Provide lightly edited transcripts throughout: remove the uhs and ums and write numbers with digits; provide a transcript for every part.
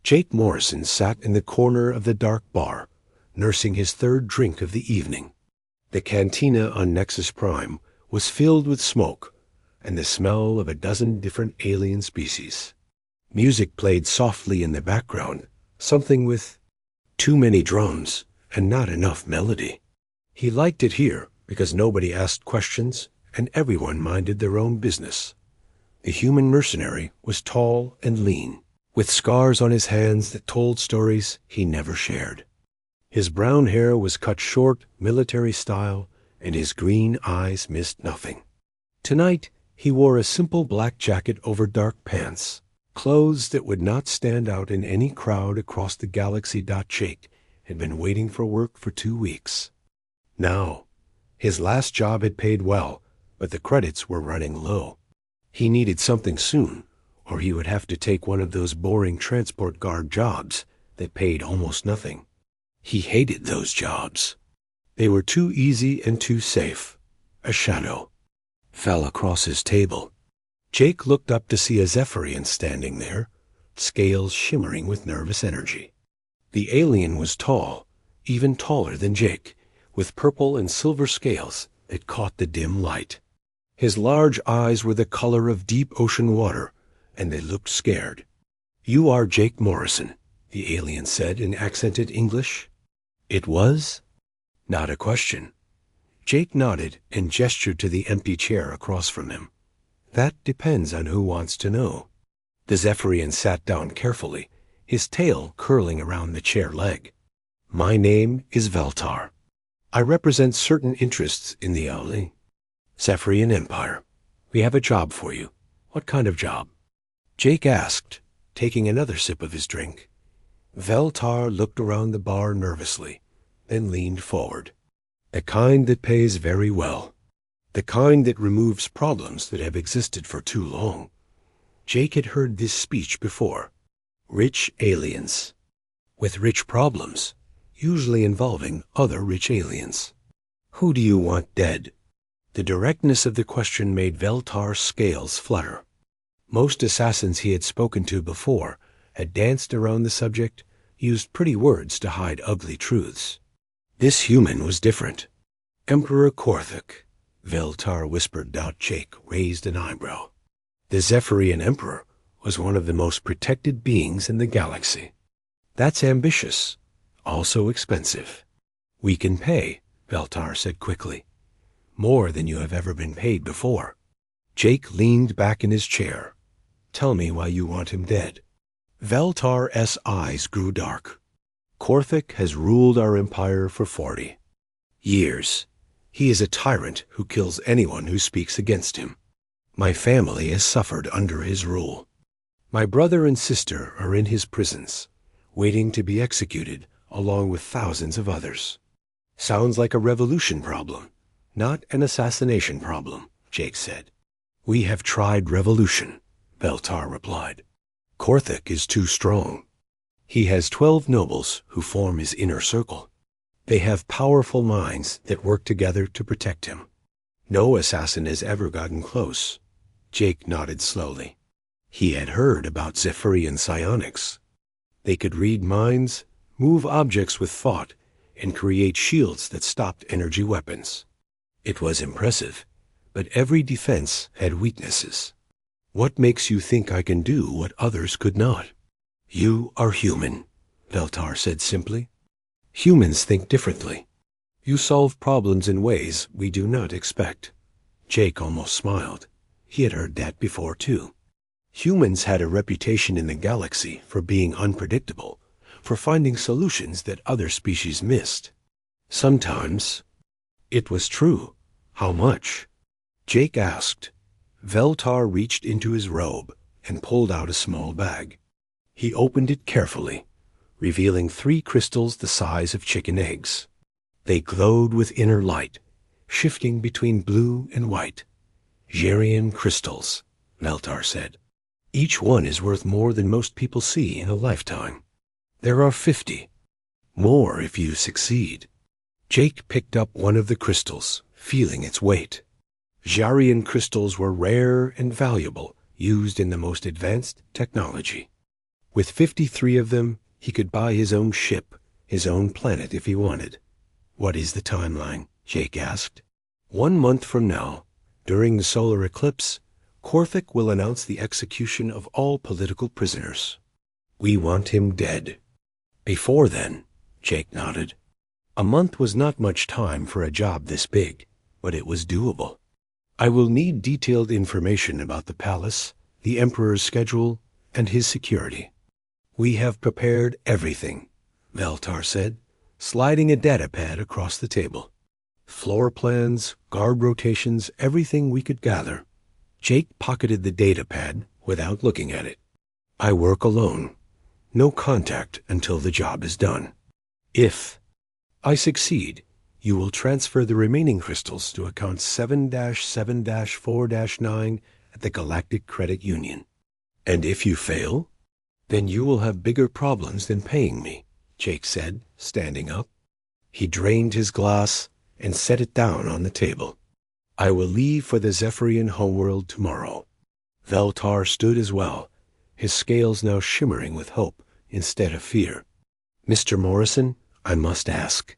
Jake Morrison sat in the corner of the dark bar, nursing his third drink of the evening. The cantina on Nexus Prime was filled with smoke and the smell of a dozen different alien species. Music played softly in the background, something with too many drums and not enough melody. He liked it here because nobody asked questions and everyone minded their own business. The human mercenary was tall and lean, with scars on his hands that told stories he never shared. His brown hair was cut short, military style, and his green eyes missed nothing. Tonight, he wore a simple black jacket over dark pants, clothes that would not stand out in any crowd across the galaxy. Jake had been waiting for work for 2 weeks. Now, his last job had paid well, but the credits were running low. He needed something soon, or he would have to take one of those boring transport guard jobs that paid almost nothing. He hated those jobs. They were too easy and too safe. A shadow fell across his table. Jake looked up to see a Zephyrian standing there, scales shimmering with nervous energy. The alien was tall, even taller than Jake, with purple and silver scales that caught the dim light. His large eyes were the color of deep ocean water, and they looked scared. "You are Jake Morrison," the alien said in accented English. It was not a question. Jake nodded and gestured to the empty chair across from him. "That depends on who wants to know." The Zephyrian sat down carefully, his tail curling around the chair leg. "My name is Veltar. I represent certain interests in the Zephyrian Empire. We have a job for you." "What kind of job?" Jake asked, taking another sip of his drink. Veltar looked around the bar nervously, then leaned forward. "The kind that pays very well. The kind that removes problems that have existed for too long." Jake had heard this speech before. Rich aliens with rich problems, usually involving other rich aliens. "Who do you want dead?" The directness of the question made Veltar's scales flutter. Most assassins he had spoken to before had danced around the subject, used pretty words to hide ugly truths. This human was different. "Emperor Korthik," Veltar whispered. Jake raised an eyebrow. The Zephyrian Emperor was one of the most protected beings in the galaxy. "That's ambitious, also expensive." "We can pay," Veltar said quickly. "More than you have ever been paid before." Jake leaned back in his chair. "Tell me why you want him dead." Veltar's eyes grew dark. "Korthik has ruled our empire for 40 years. He is a tyrant who kills anyone who speaks against him. My family has suffered under his rule. My brother and sister are in his prisons, waiting to be executed along with thousands of others." "Sounds like a revolution problem, not an assassination problem," Jake said. "We have tried revolution," Veltar replied. "Korthik is too strong. He has 12 nobles who form his inner circle. They have powerful minds that work together to protect him. No assassin has ever gotten close." Jake nodded slowly. He had heard about Zephyrian psionics. They could read minds, move objects with thought, and create shields that stopped energy weapons. It was impressive, but every defense had weaknesses. "What makes you think I can do what others could not?" "You are human," Veltar said simply. "Humans think differently. You solve problems in ways we do not expect." Jake almost smiled. He had heard that before, too. Humans had a reputation in the galaxy for being unpredictable, for finding solutions that other species missed. Sometimes it was true. How much? Jake asked. Veltar reached into his robe and pulled out a small bag. He opened it carefully, revealing 3 crystals the size of chicken eggs. They glowed with inner light, shifting between blue and white. "Jerian crystals," Veltar said. "Each one is worth more than most people see in a lifetime. There are 50. More if you succeed." Jake picked up one of the crystals, feeling its weight. Jerian crystals were rare and valuable, used in the most advanced technology. With 53 of them, he could buy his own ship, his own planet if he wanted. "What is the timeline?" Jake asked. "1 month from now, during the solar eclipse, Korthik will announce the execution of all political prisoners. We want him dead." "Before then," Jake nodded. A month was not much time for a job this big, but it was doable. "I will need detailed information about the palace, the Emperor's schedule, and his security." "We have prepared everything," Veltar said, sliding a datapad across the table. "Floor plans, guard rotations, everything we could gather." Jake pocketed the datapad without looking at it. "I work alone. No contact until the job is done. If I succeed, you will transfer the remaining crystals to account 7-7-4-9 at the Galactic Credit Union. And if you fail, then you will have bigger problems than paying me," Jake said, standing up. He drained his glass and set it down on the table. "I will leave for the Zephyrian homeworld tomorrow." Veltar stood as well, his scales now shimmering with hope instead of fear. "Mr. Morrison, I must ask,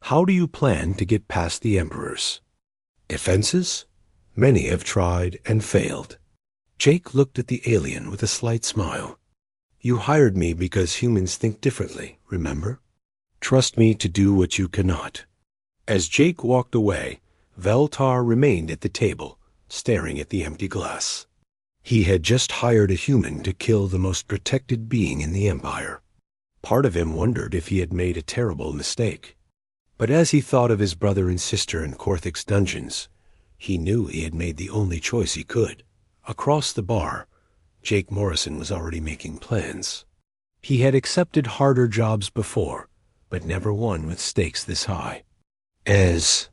how do you plan to get past the Emperors?" "Defenses? Many have tried and failed." Jake looked at the alien with a slight smile. "You hired me because humans think differently, remember? Trust me to do what you cannot." As Jake walked away, Veltar remained at the table, staring at the empty glass. He had just hired a human to kill the most protected being in the Empire. Part of him wondered if he had made a terrible mistake. But as he thought of his brother and sister in Korthik's dungeons, he knew he had made the only choice he could. Across the bar, Jake Morrison was already making plans. He had accepted harder jobs before, but never one with stakes this high. As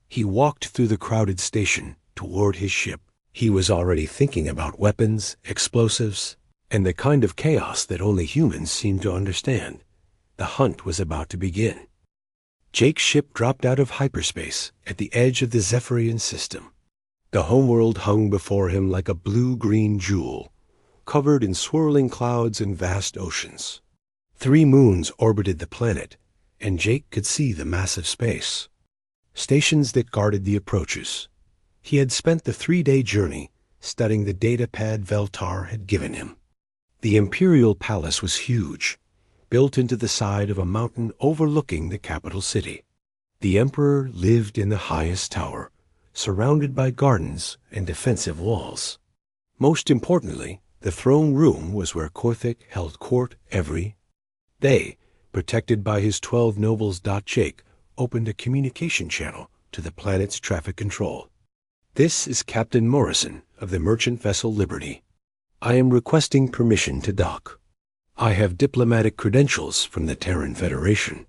he walked through the crowded station toward his ship, he was already thinking about weapons, explosives, and the kind of chaos that only humans seem to understand. The hunt was about to begin. Jake's ship dropped out of hyperspace at the edge of the Zephyrian system. The homeworld hung before him like a blue-green jewel, covered in swirling clouds and vast oceans. 3 moons orbited the planet, and Jake could see the massive space. Stations that guarded the approaches. He had spent the 3-day journey studying the datapad Veltar had given him. The Imperial Palace was huge, built into the side of a mountain overlooking the capital city. The Emperor lived in the highest tower, surrounded by gardens and defensive walls. Most importantly, the throne room was where Korthik held court every day. Protected by his 12 nobles. Jake opened a communication channel to the planet's traffic control. "This is Captain Morrison of the merchant vessel Liberty. I am requesting permission to dock. I have diplomatic credentials from the Terran Federation."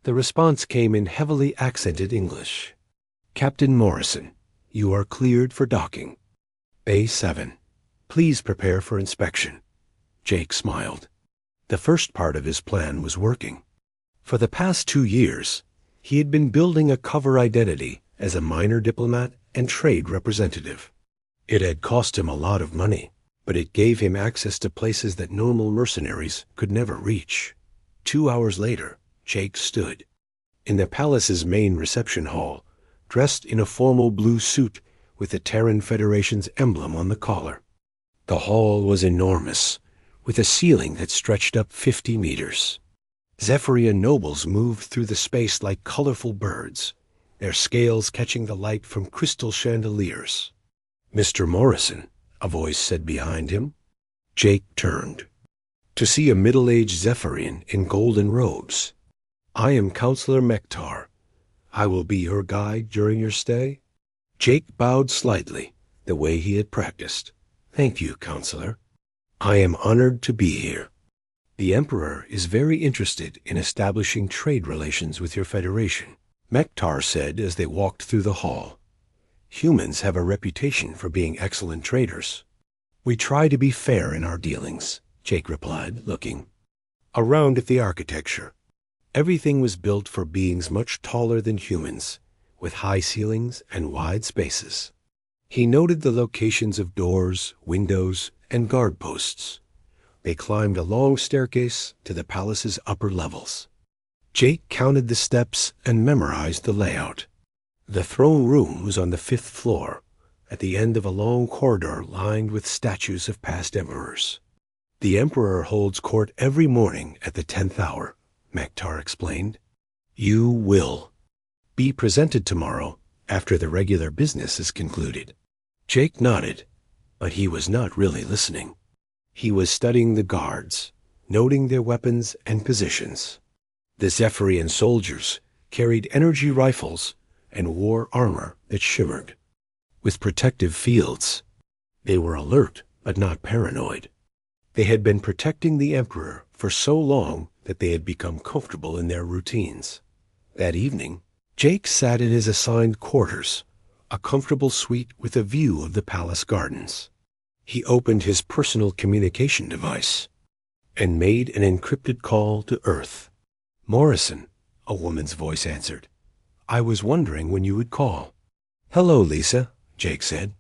The response came in heavily accented English. "Captain Morrison, you are cleared for docking. Bay 7. Please prepare for inspection." Jake smiled. The first part of his plan was working. For the past 2 years, he had been building a cover identity as a minor diplomat and trade representative. It had cost him a lot of money, but it gave him access to places that normal mercenaries could never reach. 2 hours later, Jake stood in the palace's main reception hall, dressed in a formal blue suit with the Terran Federation's emblem on the collar. The hall was enormous, with a ceiling that stretched up 50 meters. Zephyrian nobles moved through the space like colorful birds, their scales catching the light from crystal chandeliers. "Mr. Morrison," a voice said behind him. Jake turned to see a middle-aged Zephyrian in golden robes. "I am Counselor Mektar. I will be your guide during your stay." Jake bowed slightly, the way he had practiced. "Thank you, Counselor. I am honored to be here. The Emperor is very interested in establishing trade relations with your Federation," Mektar said as they walked through the hall. "Humans have a reputation for being excellent traders." "We try to be fair in our dealings," Jake replied, looking around at the architecture. Everything was built for beings much taller than humans, with high ceilings and wide spaces. He noted the locations of doors, windows, and guard posts. They climbed a long staircase to the palace's upper levels. Jake counted the steps and memorized the layout. The throne room was on the 5th floor, at the end of a long corridor lined with statues of past emperors. The emperor holds court every morning at the 10th hour, Maktar explained. You will be presented tomorrow after the regular business is concluded. Jake nodded, but he was not really listening. He was studying the guards, noting their weapons and positions. The Zephyrian soldiers carried energy rifles and wore armor that shimmered. With protective fields, they were alert but not paranoid. They had been protecting the Emperor for so long that they had become comfortable in their routines. That evening, Jake sat in his assigned quarters, a comfortable suite with a view of the palace gardens. He opened his personal communication device and made an encrypted call to Earth. Morrison, a woman's voice answered. I was wondering when you would call. Hello, Lisa, Jake said.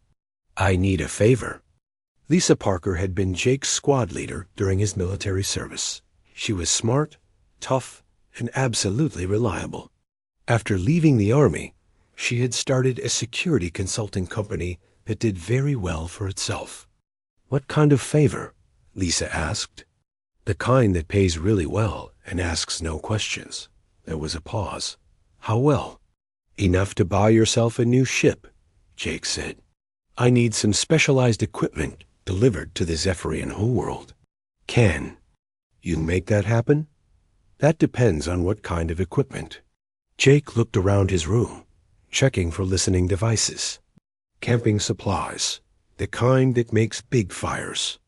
I need a favor. Lisa Parker had been Jake's squad leader during his military service. She was smart, tough, and absolutely reliable. After leaving the Army, she had started a security consulting company that did very well for itself. What kind of favor? Lisa asked. The kind that pays really well and asks no questions. There was a pause. How well? Enough to buy yourself a new ship, Jake said. I need some specialized equipment delivered to the Zephyrian homeworld. Can you make that happen? That depends on what kind of equipment. Jake looked around his room, checking for listening devices. Camping supplies, the kind that makes big fires.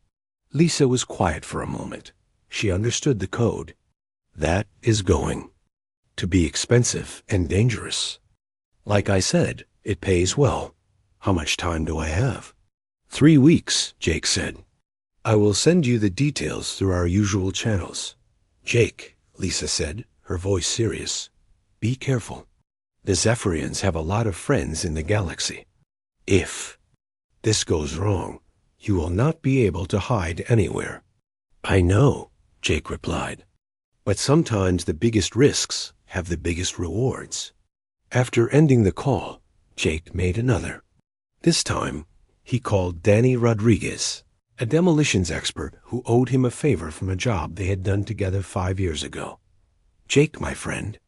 Lisa was quiet for a moment. She understood the code. That is going to be expensive and dangerous. Like I said, it pays well. How much time do I have? 3 weeks, Jake said. I will send you the details through our usual channels. Jake, Lisa said, her voice serious. Be careful. The Zephyrians have a lot of friends in the galaxy. If this goes wrong, you will not be able to hide anywhere. I know, Jake replied. But sometimes the biggest risks have the biggest rewards. After ending the call, Jake made another. This time, he called Danny Rodriguez, a demolitions expert who owed him a favor from a job they had done together 5 years ago. Jake, my friend,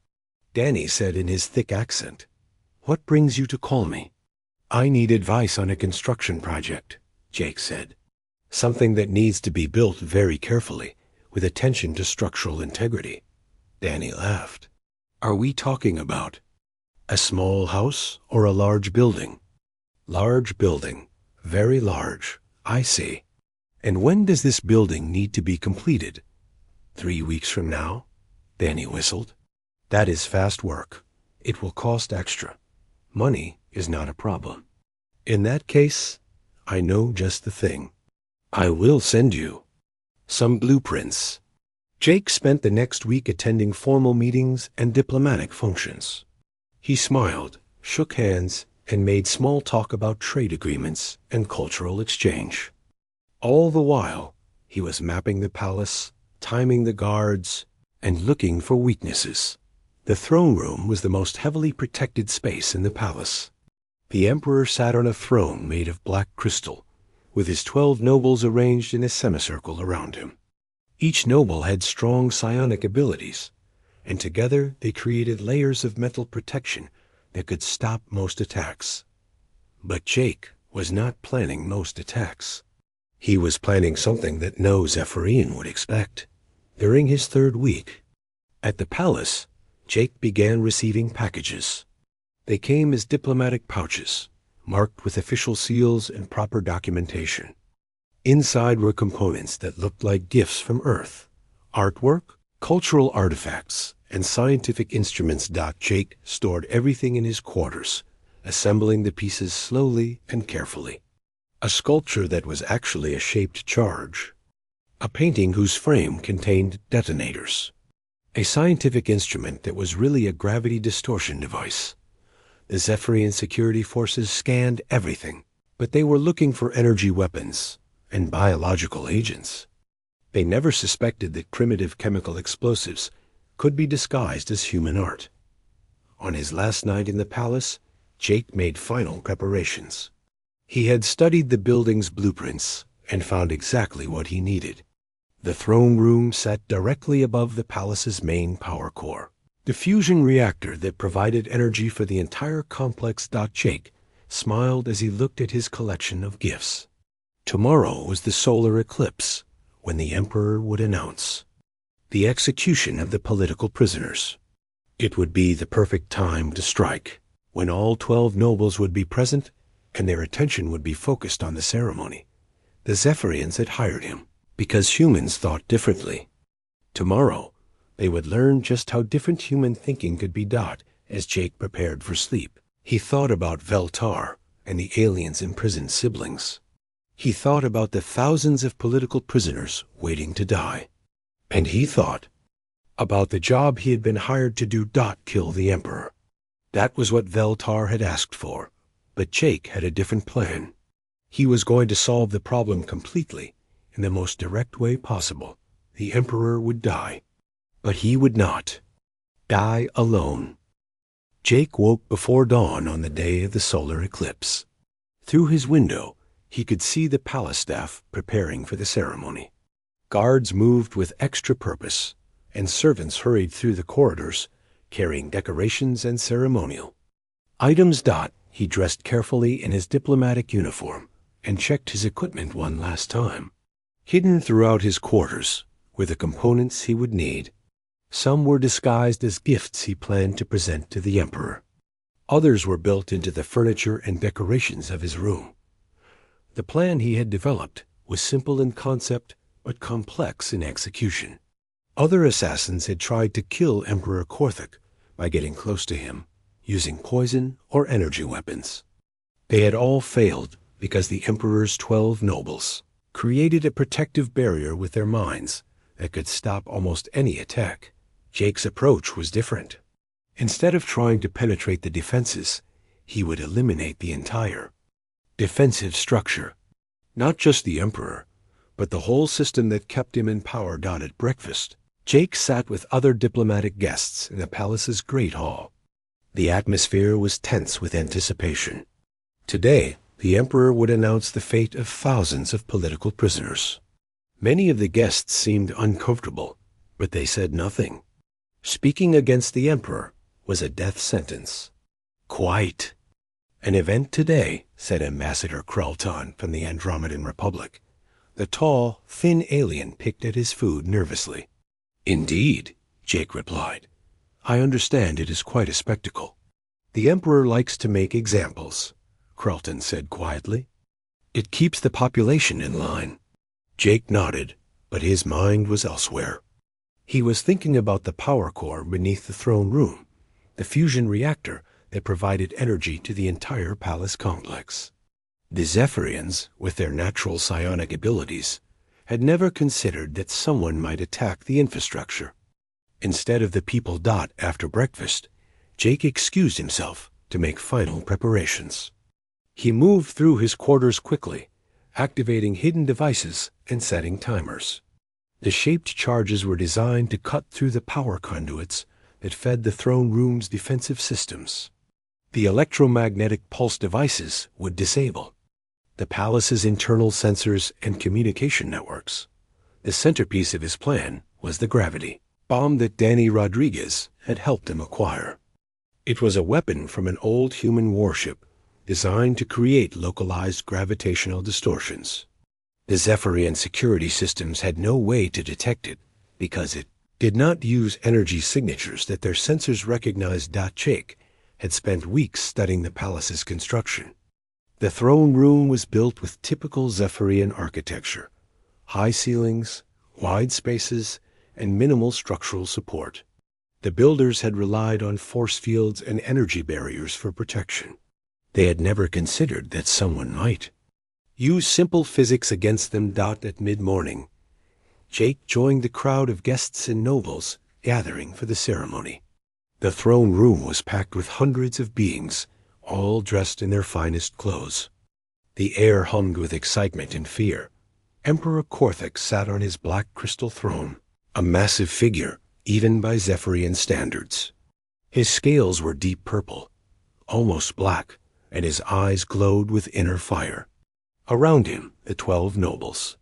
Danny said in his thick accent, what brings you to call me? I need advice on a construction project, Jake said. Something that needs to be built very carefully, with attention to structural integrity. Danny laughed. Are we talking about a small house or a large building? Large building. Very large. I see. And when does this building need to be completed? 3 weeks from now? Danny whistled. That is fast work. It will cost extra. Money is not a problem. In that case, I know just the thing. I will send you some blueprints. Jake spent the next week attending formal meetings and diplomatic functions. He smiled, shook hands, and made small talk about trade agreements and cultural exchange. All the while, he was mapping the palace, timing the guards, and looking for weaknesses. The throne room was the most heavily protected space in the palace. The emperor sat on a throne made of black crystal, with his 12 nobles arranged in a semicircle around him. Each noble had strong psionic abilities, and together they created layers of mental protection that could stop most attacks. But Jake was not planning most attacks. He was planning something that no Zephyrian would expect. During his 3rd week, at the palace, Jake began receiving packages. They came as diplomatic pouches, marked with official seals and proper documentation. Inside were components that looked like gifts from Earth, artwork, cultural artifacts, and scientific instruments. Jake stored everything in his quarters, assembling the pieces slowly and carefully. A sculpture that was actually a shaped charge. A painting whose frame contained detonators. A scientific instrument that was really a gravity distortion device. The Zephyrian security forces scanned everything, but they were looking for energy weapons and biological agents. They never suspected that primitive chemical explosives could be disguised as human art. On his last night in the palace, Jake made final preparations. He had studied the building's blueprints and found exactly what he needed. The throne room sat directly above the palace's main power core. The fusion reactor that provided energy for the entire complex. Jake smiled as he looked at his collection of gifts. Tomorrow was the solar eclipse, when the Emperor would announce the execution of the political prisoners. It would be the perfect time to strike, when all 12 nobles would be present and their attention would be focused on the ceremony. The Zephyrians had hired him because humans thought differently. Tomorrow, they would learn just how different human thinking could be. As Jake prepared for sleep, he thought about Veltar and the aliens' imprisoned siblings. He thought about the thousands of political prisoners waiting to die. And he thought about the job he had been hired to do. Kill the Emperor. That was what Veltar had asked for, but Jake had a different plan. He was going to solve the problem completely, in the most direct way possible. The Emperor would die, but he would not die alone. Jake woke before dawn on the day of the solar eclipse. Through his window, he could see the palace staff preparing for the ceremony. Guards moved with extra purpose, and servants hurried through the corridors, carrying decorations and ceremonial items. He dressed carefully in his diplomatic uniform and checked his equipment one last time. Hidden throughout his quarters were the components he would need. Some were disguised as gifts he planned to present to the Emperor. Others were built into the furniture and decorations of his room. The plan he had developed was simple in concept, but complex in execution. Other assassins had tried to kill Emperor Korthik by getting close to him, using poison or energy weapons. They had all failed because the Emperor's 12 nobles created a protective barrier with their minds that could stop almost any attack. Jake's approach was different. Instead of trying to penetrate the defenses, he would eliminate the entire defensive structure. Not just the Emperor, but the whole system that kept him in power. At breakfast, Jake sat with other diplomatic guests in the palace's great hall. The atmosphere was tense with anticipation. Today, the Emperor would announce the fate of thousands of political prisoners. Many of the guests seemed uncomfortable, but they said nothing. Speaking against the Emperor was a death sentence. Quite an event today, said Ambassador Kralton from the Andromedan Republic. The tall, thin alien picked at his food nervously. Indeed, Jake replied. I understand it is quite a spectacle. The Emperor likes to make examples, Kralton said quietly. It keeps the population in line. Jake nodded, but his mind was elsewhere. He was thinking about the power core beneath the throne room, the fusion reactor that provided energy to the entire palace complex. The Zephyrians, with their natural psionic abilities, had never considered that someone might attack the infrastructure. Instead of the people. After breakfast, Jake excused himself to make final preparations. He moved through his quarters quickly, activating hidden devices and setting timers. The shaped charges were designed to cut through the power conduits that fed the throne room's defensive systems. The electromagnetic pulse devices would disable the palace's internal sensors and communication networks. The centerpiece of his plan was the gravity bomb that Danny Rodriguez had helped him acquire. It was a weapon from an old human warship designed to create localized gravitational distortions. The Zephyrian security systems had no way to detect it because it did not use energy signatures that their sensors recognized. Jake had spent weeks studying the palace's construction. The throne room was built with typical Zephyrian architecture: high ceilings, wide spaces, and minimal structural support. The builders had relied on force fields and energy barriers for protection. They had never considered that someone might use simple physics against them. At mid-morning, Jake joined the crowd of guests and nobles gathering for the ceremony. The throne room was packed with hundreds of beings, all dressed in their finest clothes. The air hummed with excitement and fear, Emperor Korthik sat on his black crystal throne, a massive figure, even by Zephyrian standards. His scales were deep purple, almost black, and his eyes glowed with inner fire. Around him, the 12 nobles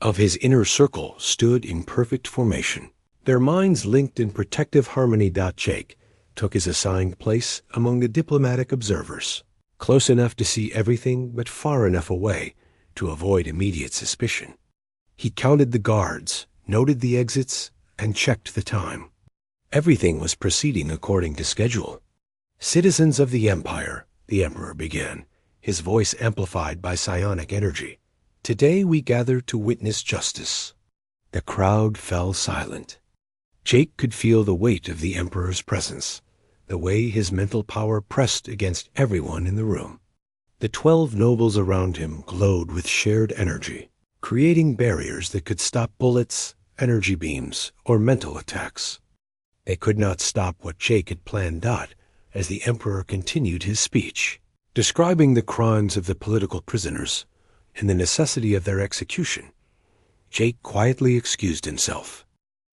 of his inner circle stood in perfect formation, their minds linked in protective harmony. Jake took his assigned place among the diplomatic observers, close enough to see everything but far enough away to avoid immediate suspicion. He counted the guards, noted the exits, and checked the time. Everything was proceeding according to schedule. "Citizens of the Empire," the Emperor began, his voice amplified by psionic energy, "today we gather to witness justice." The crowd fell silent. Jake could feel the weight of the Emperor's presence, the way his mental power pressed against everyone in the room. The 12 nobles around him glowed with shared energy, creating barriers that could stop bullets, energy beams, or mental attacks. They could not stop what Jake had planned. As the Emperor continued his speech, describing the crimes of the political prisoners and the necessity of their execution, Jake quietly excused himself.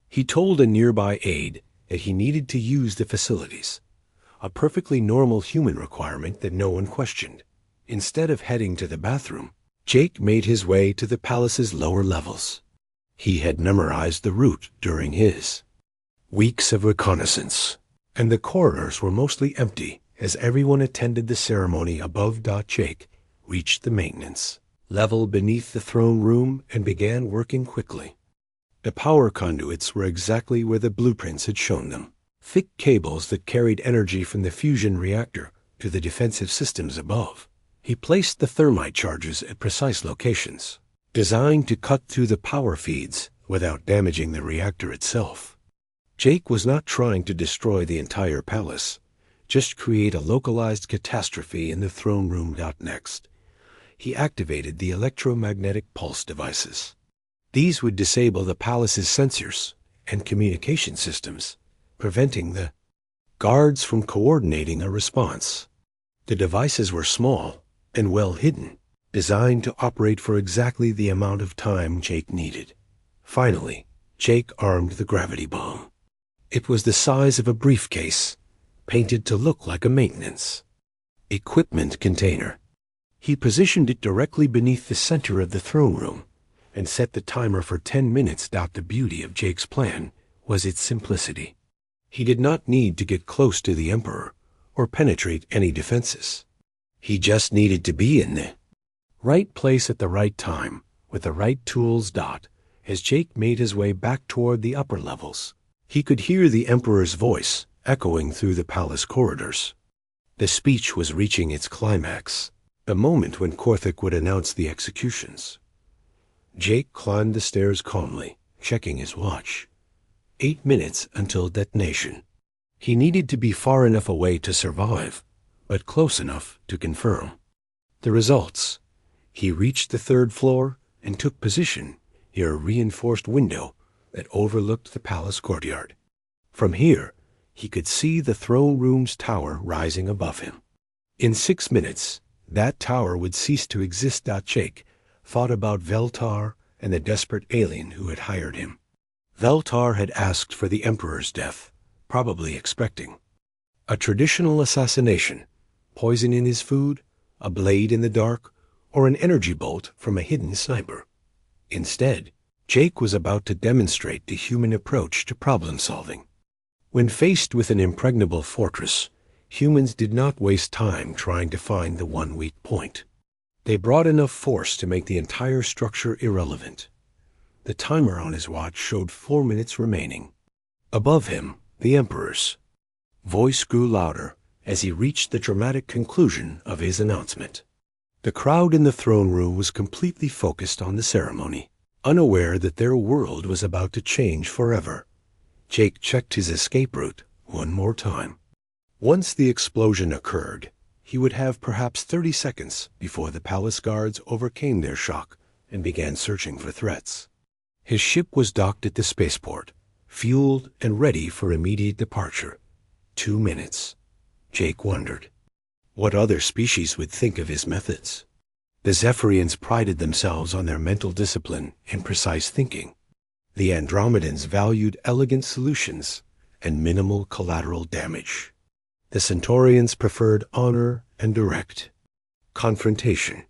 He told a nearby aide that he needed to use the facilities, a perfectly normal human requirement that no one questioned. Instead of heading to the bathroom, Jake made his way to the palace's lower levels. He had memorized the route during his weeks of reconnaissance, and the corridors were mostly empty as everyone attended the ceremony above. Jake reached the maintenance level beneath the throne room and began working quickly. The power conduits were exactly where the blueprints had shown them, thick cables that carried energy from the fusion reactor to the defensive systems above. He placed the thermite charges at precise locations, designed to cut through the power feeds without damaging the reactor itself. Jake was not trying to destroy the entire palace, just create a localized catastrophe in the throne room. Next, he activated the electromagnetic pulse devices. These would disable the palace's sensors and communication systems, preventing the guards from coordinating a response. The devices were small and well hidden, designed to operate for exactly the amount of time Jake needed. Finally, Jake armed the gravity bomb. It was the size of a briefcase, painted to look like a maintenance equipment container. He positioned it directly beneath the center of the throne room and set the timer for 10 minutes. The beauty of Jake's plan was its simplicity. He did not need to get close to the Emperor or penetrate any defenses. He just needed to be in the right place at the right time with the right tools. As Jake made his way back toward the upper levels, he could hear the Emperor's voice echoing through the palace corridors. The speech was reaching its climax, the moment when Korthik would announce the executions. Jake climbed the stairs calmly, checking his watch. 8 minutes until detonation. He needed to be far enough away to survive, but close enough to confirm the results. He reached the 3rd floor and took position near a reinforced window that overlooked the palace courtyard. From here, he could see the throne room's tower rising above him. In 6 minutes, that tower would cease to exist. Jake thought about Veltar and the desperate alien who had hired him. Veltar had asked for the Emperor's death, probably expecting a traditional assassination, poison in his food, a blade in the dark, or an energy bolt from a hidden sniper. Instead, Jake was about to demonstrate the human approach to problem-solving. When faced with an impregnable fortress, humans did not waste time trying to find the one weak point. They brought enough force to make the entire structure irrelevant. The timer on his watch showed 4 minutes remaining. Above him, the Emperor's voice grew louder as he reached the dramatic conclusion of his announcement. The crowd in the throne room was completely focused on the ceremony, unaware that their world was about to change forever. Jake checked his escape route one more time. Once the explosion occurred, he would have perhaps 30 seconds before the palace guards overcame their shock and began searching for threats. His ship was docked at the spaceport, fueled and ready for immediate departure. 2 minutes. Jake wondered what other species would think of his methods. The Zephyrians prided themselves on their mental discipline and precise thinking. The Andromedans valued elegant solutions and minimal collateral damage. The Centaurians preferred honor and direct confrontation.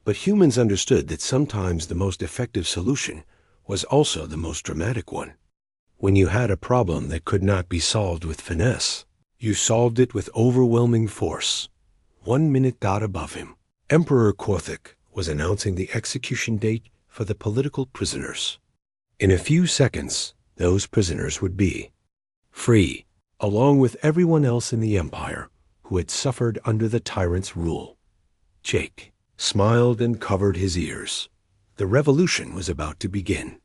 But humans understood that sometimes the most effective solution was also the most dramatic one. When you had a problem that could not be solved with finesse, you solved it with overwhelming force. 1 minute dot above him, Emperor Korthik was announcing the execution date for the political prisoners. In a few seconds, those prisoners would be free, along with everyone else in the empire who had suffered under the tyrant's rule. Jake smiled and covered his ears. The revolution was about to begin.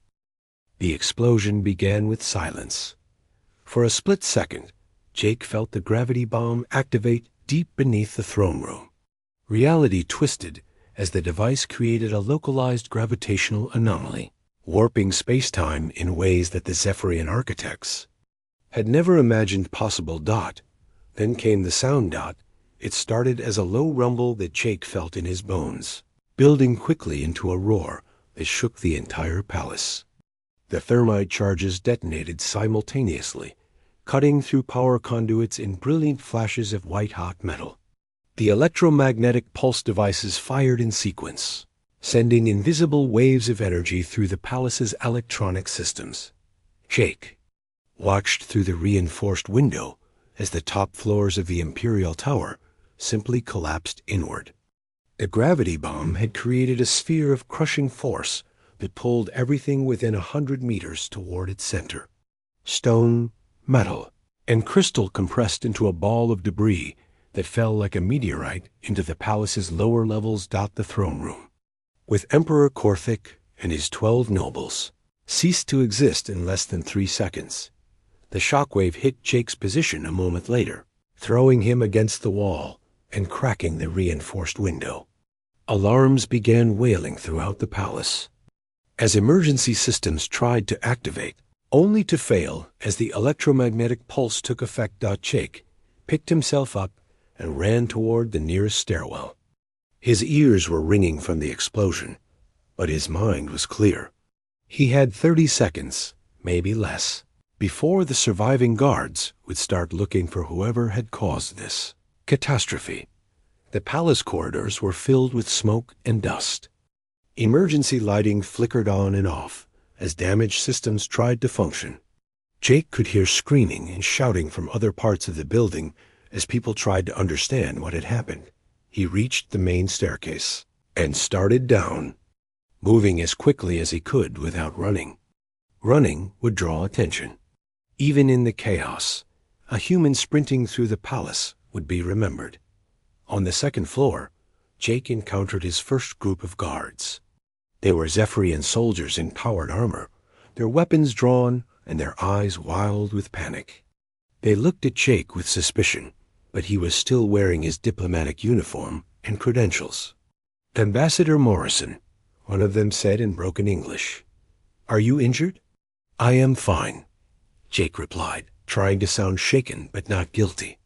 The explosion began with silence. For a split second, Jake felt the gravity bomb activate deep beneath the throne room. Reality twisted as the device created a localized gravitational anomaly, warping space-time in ways that the Zephyrian architects had never imagined possible. Then came the sound. It started as a low rumble that Jake felt in his bones, building quickly into a roar that shook the entire palace. The thermite charges detonated simultaneously, cutting through power conduits in brilliant flashes of white-hot metal. The electromagnetic pulse devices fired in sequence, sending invisible waves of energy through the palace's electronic systems. Jake watched through the reinforced window as the top floors of the Imperial Tower simply collapsed inward. The gravity bomb had created a sphere of crushing force that pulled everything within 100 meters toward its center. Stone, metal, and crystal compressed into a ball of debris that fell like a meteorite into the palace's lower levels. The throne room, with Emperor Korthik and his 12 nobles, ceased to exist in less than 3 seconds. The shockwave hit Jake's position a moment later, throwing him against the wall and cracking the reinforced window. Alarms began wailing throughout the palace as emergency systems tried to activate, only to fail as the electromagnetic pulse took effect. Jake picked himself up and ran toward the nearest stairwell. His ears were ringing from the explosion, but his mind was clear. He had 30 seconds, maybe less, before the surviving guards would start looking for whoever had caused this catastrophe. The palace corridors were filled with smoke and dust. Emergency lighting flickered on and off as damaged systems tried to function. Jake could hear screaming and shouting from other parts of the building as people tried to understand what had happened. He reached the main staircase and started down, moving as quickly as he could without running. Running would draw attention. Even in the chaos, a human sprinting through the palace would be remembered. On the second floor, Jake encountered his first group of guards. They were Zephyrian soldiers in powered armor, their weapons drawn and their eyes wild with panic. They looked at Jake with suspicion, but he was still wearing his diplomatic uniform and credentials. "Ambassador Morrison," one of them said in broken English. "Are you injured?" "I am fine," Jake replied, trying to sound shaken but not guilty.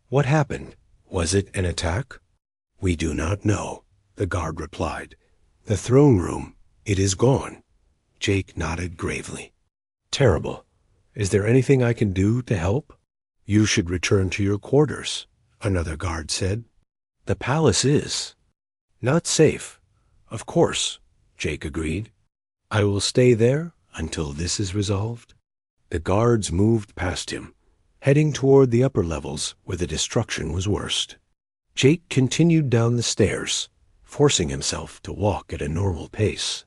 "What happened? Was it an attack?" "We do not know," the guard replied. "The throne room, it is gone." Jake nodded gravely. "Terrible. Is there anything I can do to help?" "You should return to your quarters," another guard said. "The palace is not safe." "Of course," Jake agreed. "I will stay there until this is resolved." The guards moved past him, heading toward the upper levels where the destruction was worst. Jake continued down the stairs, forcing himself to walk at a normal pace.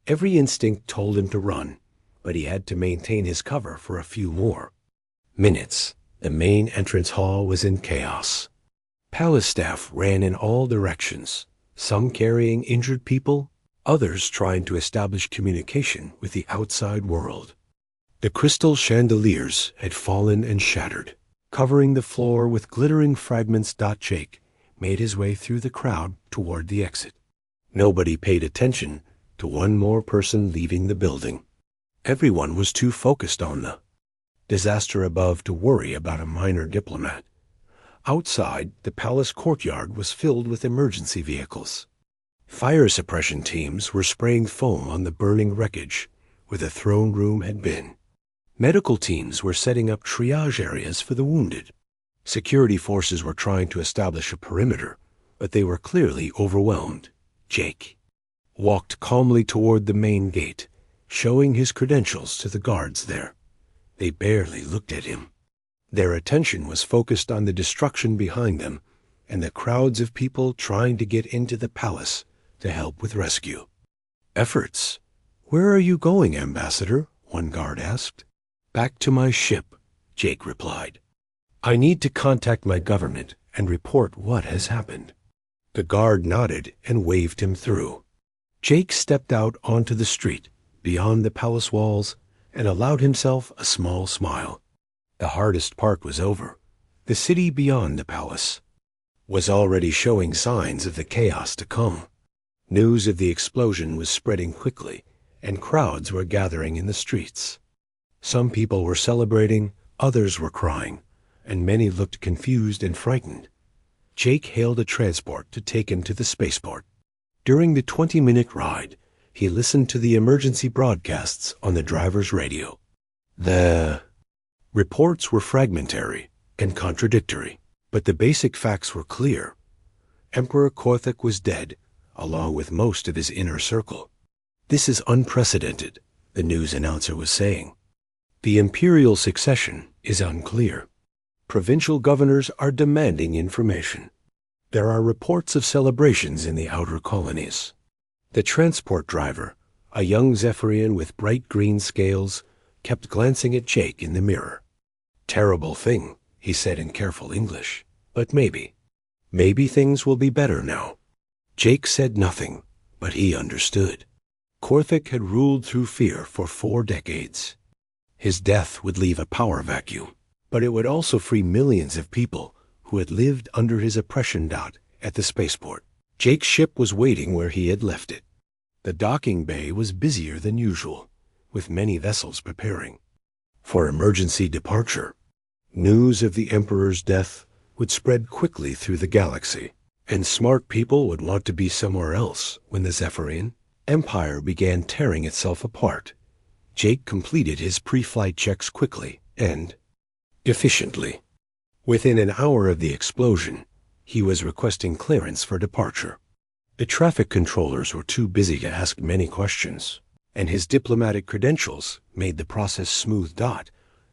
Every instinct told him to run, but he had to maintain his cover for a few more minutes. The main entrance hall was in chaos. Palace staff ran in all directions, some carrying injured people, others trying to establish communication with the outside world. The crystal chandeliers had fallen and shattered, covering the floor with glittering fragments. Jake made his way through the crowd toward the exit. Nobody paid attention to one more person leaving the building. Everyone was too focused on the disaster above to worry about a minor diplomat. Outside, the palace courtyard was filled with emergency vehicles. Fire suppression teams were spraying foam on the burning wreckage where the throne room had been. Medical teams were setting up triage areas for the wounded. Security forces were trying to establish a perimeter, but they were clearly overwhelmed. Jake walked calmly toward the main gate, showing his credentials to the guards there. They barely looked at him. Their attention was focused on the destruction behind them and the crowds of people trying to get into the palace to help with rescue efforts. "Where are you going, Ambassador?" one guard asked. "Back to my ship," Jake replied. "I need to contact my government and report what has happened." The guard nodded and waved him through. Jake stepped out onto the street beyond the palace walls and allowed himself a small smile. The hardest part was over. The city beyond the palace was already showing signs of the chaos to come. News of the explosion was spreading quickly, and crowds were gathering in the streets. Some people were celebrating, others were crying, and many looked confused and frightened. Jake hailed a transport to take him to the spaceport. During the 20-minute ride, he listened to the emergency broadcasts on the driver's radio. The reports were fragmentary and contradictory, but the basic facts were clear. Emperor Korthik was dead, along with most of his inner circle. "This is unprecedented," the news announcer was saying. "The imperial succession is unclear. Provincial governors are demanding information. There are reports of celebrations in the outer colonies." The transport driver, a young Zephyrian with bright green scales, kept glancing at Jake in the mirror. "Terrible thing," he said in careful English, "but maybe things will be better now." Jake said nothing, but he understood. Korthik had ruled through fear for 4 decades. His death would leave a power vacuum, but it would also free millions of people who had lived under his oppression. At the spaceport, Jake's ship was waiting where he had left it. The docking bay was busier than usual, with many vessels preparing for emergency departure. News of the Emperor's death would spread quickly through the galaxy, and smart people would want to be somewhere else when the Zephyrian Empire began tearing itself apart. Jake completed his pre-flight checks quickly and efficiently. Within an hour of the explosion, he was requesting clearance for departure. The traffic controllers were too busy to ask many questions, and his diplomatic credentials made the process smooth.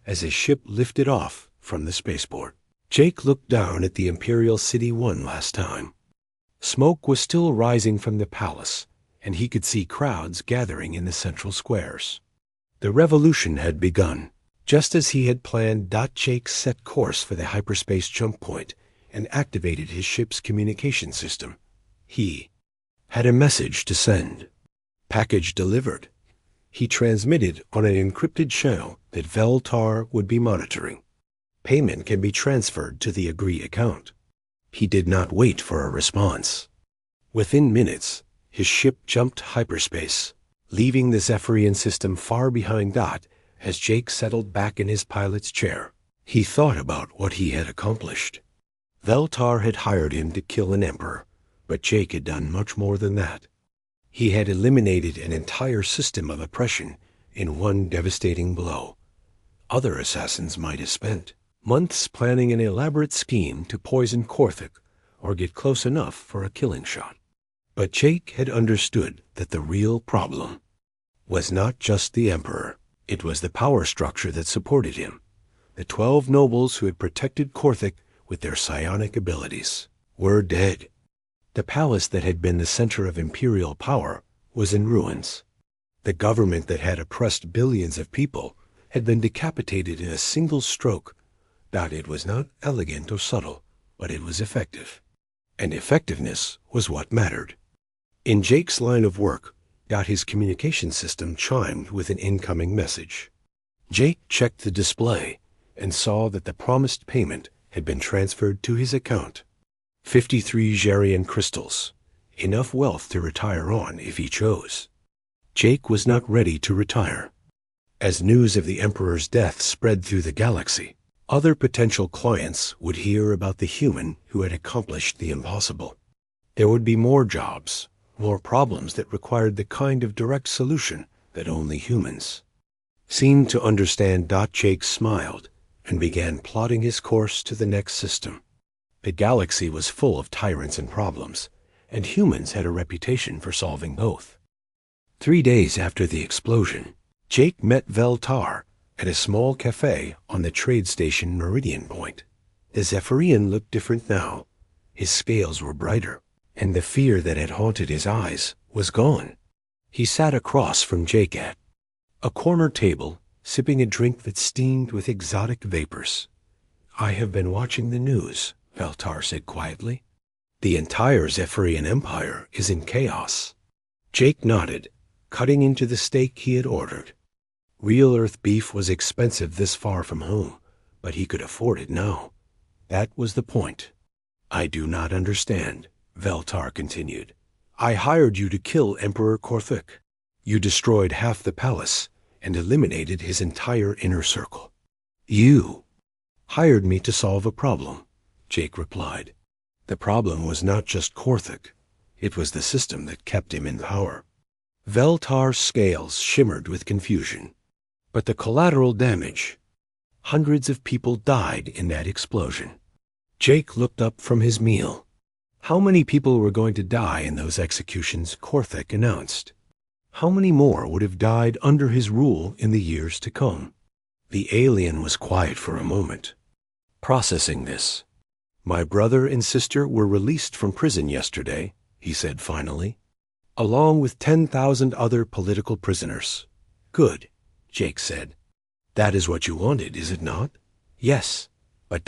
As his ship lifted off from the spaceport, Jake looked down at the Imperial City one last time. Smoke was still rising from the palace, and he could see crowds gathering in the central squares. The revolution had begun, just as he had planned. Jake set course for the hyperspace jump point and activated his ship's communication system. He had a message to send. Package delivered. He transmitted on an encrypted channel that Veltar would be monitoring. Payment can be transferred to the Agree account. He did not wait for a response. Within minutes, his ship jumped hyperspace, leaving the Zephyrian system far behind. As Jake settled back in his pilot's chair, he thought about what he had accomplished. Veltar had hired him to kill an emperor, but Jake had done much more than that. He had eliminated an entire system of oppression in one devastating blow. Other assassins might have spent months planning an elaborate scheme to poison Korthik or get close enough for a killing shot. But Jake had understood that the real problem was not just the emperor. It was the power structure that supported him. The 12 nobles who had protected Korthik with their psionic abilities were dead. The palace that had been the center of imperial power was in ruins. The government that had oppressed billions of people had been decapitated in a single stroke. It was not elegant or subtle, but it was effective. And effectiveness was what mattered. In Jake's line of work, his communication system chimed with an incoming message. Jake checked the display and saw that the promised payment had been transferred to his account. 53 Jarian crystals, enough wealth to retire on if he chose. Jake was not ready to retire. As news of the Emperor's death spread through the galaxy, other potential clients would hear about the human who had accomplished the impossible. There would be more jobs, more problems that required the kind of direct solution that only humans seemed to understand. Jake smiled and began plotting his course to the next system. The galaxy was full of tyrants and problems, and humans had a reputation for solving both. 3 days after the explosion, Jake met Veltar at a small cafe on the trade station Meridian Point. The Zephyrian looked different now. His scales were brighter, and the fear that had haunted his eyes was gone. He sat across from Jake at a corner table, sipping a drink that steamed with exotic vapors. "I have been watching the news," Veltar said quietly. "The entire Zephyrian Empire is in chaos." Jake nodded, cutting into the steak he had ordered. Real Earth beef was expensive this far from home, but he could afford it now. That was the point. "I do not understand," Veltar continued. "I hired you to kill Emperor Korthuk. You destroyed half the palace and eliminated his entire inner circle. You hired me to solve a problem," Jake replied. "The problem was not just Korthuk. It was the system that kept him in power." Veltar's scales shimmered with confusion. "But the collateral damage. Hundreds of people died in that explosion." Jake looked up from his meal. How many people were going to die in those executions Korthuk announced? How many more would have died under his rule in the years to come? The alien was quiet for a moment, processing this. "My brother and sister were released from prison yesterday," he said finally, "along with 10,000 other political prisoners." "Good," Jake said. "That is what you wanted, is it not?" "Yes, but ...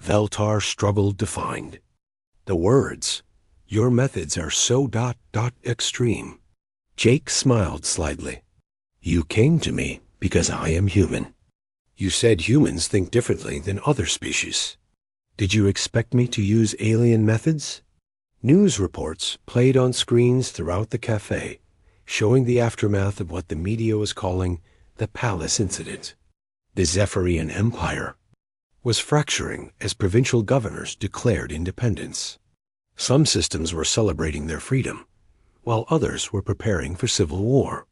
Veltar struggled to find the words. "Your methods are so ... extreme." Jake smiled slightly. "You came to me because I am human. You said humans think differently than other species. Did you expect me to use alien methods?" News reports played on screens throughout the cafe, showing the aftermath of what the media was calling the Palace Incident. The Zephyrian Empire was fracturing as provincial governors declared independence. Some systems were celebrating their freedom, while others were preparing for civil war.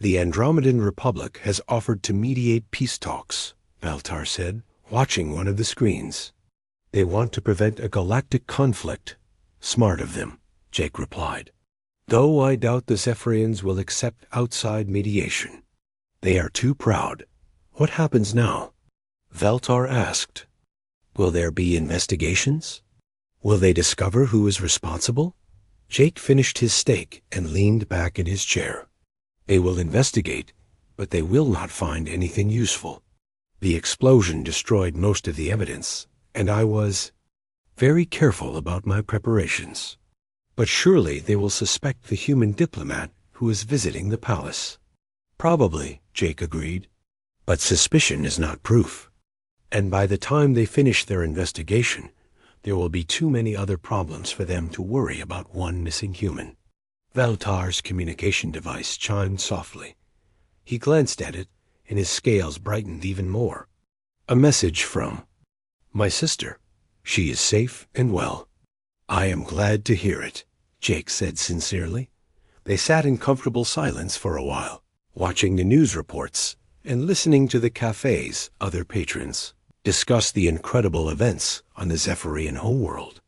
"The Andromedan Republic has offered to mediate peace talks," Veltar said, watching one of the screens. "They want to prevent a galactic conflict." "Smart of them," Jake replied. "Though I doubt the Zephyrians will accept outside mediation. They are too proud." "What happens now?" Veltar asked. "Will there be investigations? Will they discover who is responsible?" Jake finished his steak and leaned back in his chair. "They will investigate, but they will not find anything useful. The explosion destroyed most of the evidence, and I was very careful about my preparations. But surely they will suspect the human diplomat who is visiting the palace." "Probably," Jake agreed. "But suspicion is not proof. And by the time they finish their investigation, there will be too many other problems for them to worry about one missing human." Veltar's communication device chimed softly. He glanced at it, and his scales brightened even more. "A message from my sister. She is safe and well." "I am glad to hear it," Jake said sincerely. They sat in comfortable silence for a while, watching the news reports and listening to the cafe's other patrons discuss the incredible events on the Zephyrian homeworld.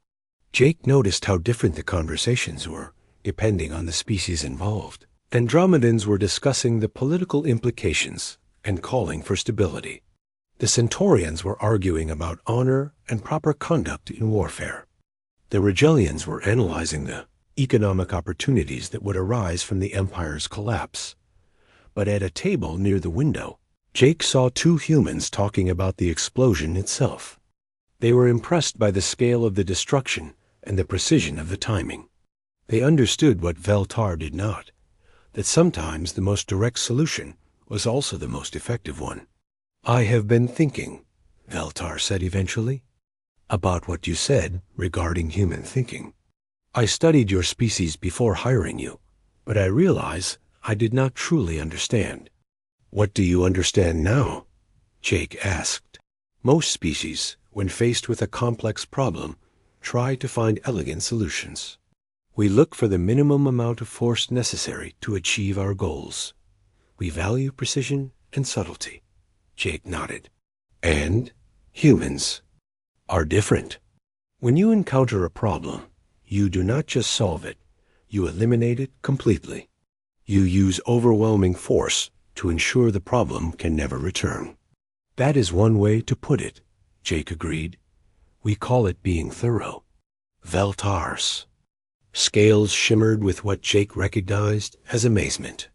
Jake noticed how different the conversations were, depending on the species involved. Andromedans were discussing the political implications and calling for stability. The Centaurians were arguing about honor and proper conduct in warfare. The Rigelians were analyzing the economic opportunities that would arise from the Empire's collapse. But at a table near the window, Jake saw two humans talking about the explosion itself. They were impressed by the scale of the destruction and the precision of the timing. They understood what Veltar did not, that sometimes the most direct solution was also the most effective one. "I have been thinking," Veltar said eventually, "about what you said regarding human thinking. I studied your species before hiring you, but I realize I did not truly understand." "What do you understand now?" Jake asked. "Most species, when faced with a complex problem, try to find elegant solutions. We look for the minimum amount of force necessary to achieve our goals. We value precision and subtlety. Jake nodded. And humans are different. When you encounter a problem, you do not just solve it, you eliminate it completely. You use overwhelming force to ensure the problem can never return. That is one way to put it, Jake agreed. We call it being thorough. Veltars. Scales shimmered with what Jake recognized as amazement.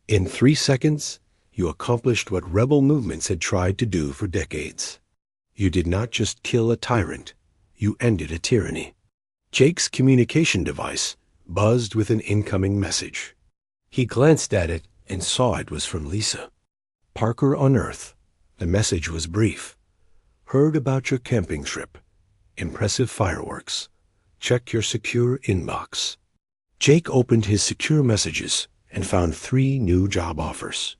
In 3 seconds, you accomplished what rebel movements had tried to do for decades. You did not just kill a tyrant, you ended a tyranny. Jake's communication device buzzed with an incoming message. He glanced at it and saw it was from Lisa. Parker on Earth. The message was brief. Heard about your camping trip. Impressive fireworks. Check your secure inbox. Jake opened his secure messages and found 3 new job offers.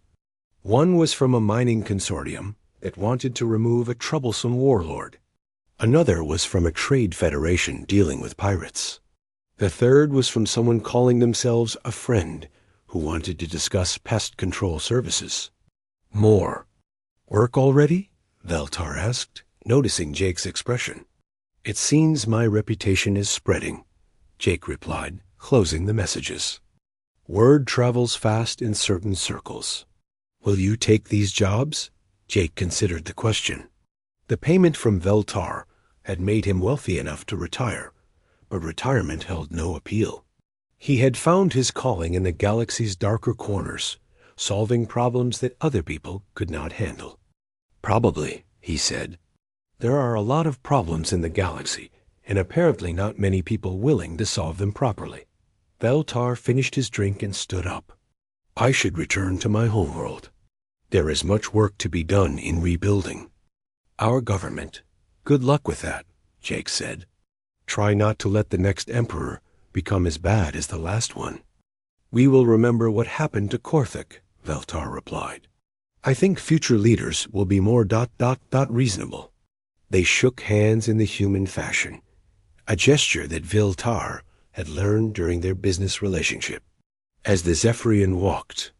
One was from a mining consortium that wanted to remove a troublesome warlord. Another was from a trade federation dealing with pirates. The third was from someone calling themselves a friend who wanted to discuss pest control services. More. Work already? Veltar asked, noticing Jake's expression. It seems my reputation is spreading, Jake replied, closing the messages. Word travels fast in certain circles. Will you take these jobs? Jake considered the question. The payment from Veltar had made him wealthy enough to retire, but retirement held no appeal. He had found his calling in the galaxy's darker corners, solving problems that other people could not handle. Probably, he said. There are a lot of problems in the galaxy, and apparently not many people willing to solve them properly. Veltar finished his drink and stood up. I should return to my homeworld. There is much work to be done in rebuilding. Our government. Good luck with that, Jake said. Try not to let the next emperor become as bad as the last one. We will remember what happened to Korthik, Veltar replied. I think future leaders will be more reasonable. They shook hands in the human fashion, a gesture that Veltar had learned during their business relationship. As the Zephyrian walked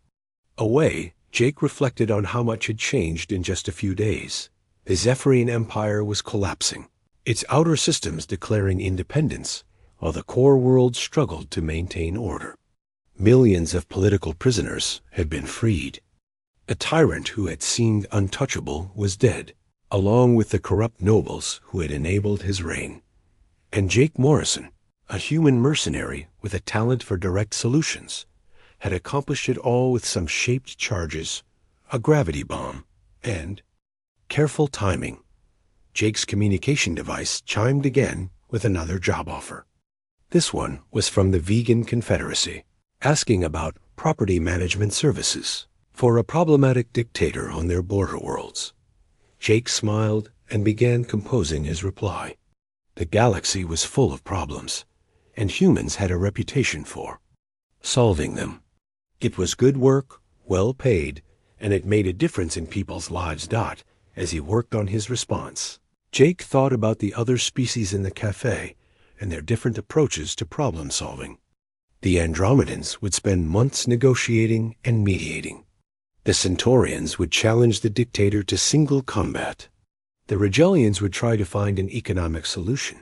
away, Jake reflected on how much had changed in just a few days. The Zephyrian Empire was collapsing, its outer systems declaring independence, while the core world struggled to maintain order. Millions of political prisoners had been freed. A tyrant who had seemed untouchable was dead, along with the corrupt nobles who had enabled his reign. And Jake Morrison, a human mercenary with a talent for direct solutions, had accomplished it all with some shaped charges, a gravity bomb, and careful timing. Jake's communication device chimed again with another job offer. This one was from the Vegan Confederacy, asking about property management services for a problematic dictator on their border worlds. Jake smiled and began composing his reply. The galaxy was full of problems, and humans had a reputation for solving them. It was good work, well paid, and it made a difference in people's lives. As he worked on his response, Jake thought about the other species in the cafe and their different approaches to problem solving. The Andromedans would spend months negotiating and mediating. The Centaurians would challenge the dictator to single combat. The Regellians would try to find an economic solution.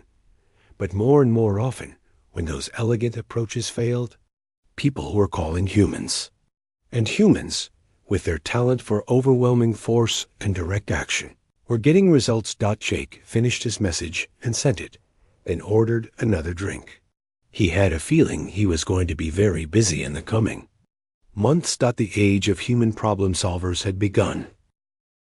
But more and more often, when those elegant approaches failed, people were calling humans. And humans, with their talent for overwhelming force and direct action, were getting results. Jake finished his message and sent it, then ordered another drink. He had a feeling he was going to be very busy in the coming months. The age of human problem solvers had begun.